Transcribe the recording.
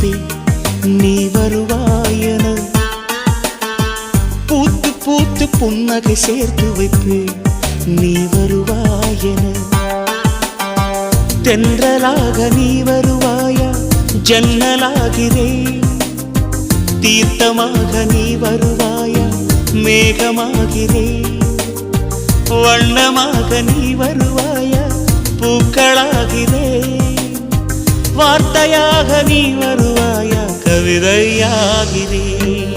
நேசிப்பேன் நீ வருவாயென பூத்து பூத்து புன்னகை சேர்த்து வைப்பேன் நீ வருவாயென தென்றலாக நீ வருவாயா ஜன்னலாகிறேன் தீர்த்தமாக நீ வருவாயா மேகமாகிறேன் வண்ணமாக நீ வருவாயா பூக்களாகிறேன் வார்த்தையாக நீ வருவாயா கவிதையாகிறேன்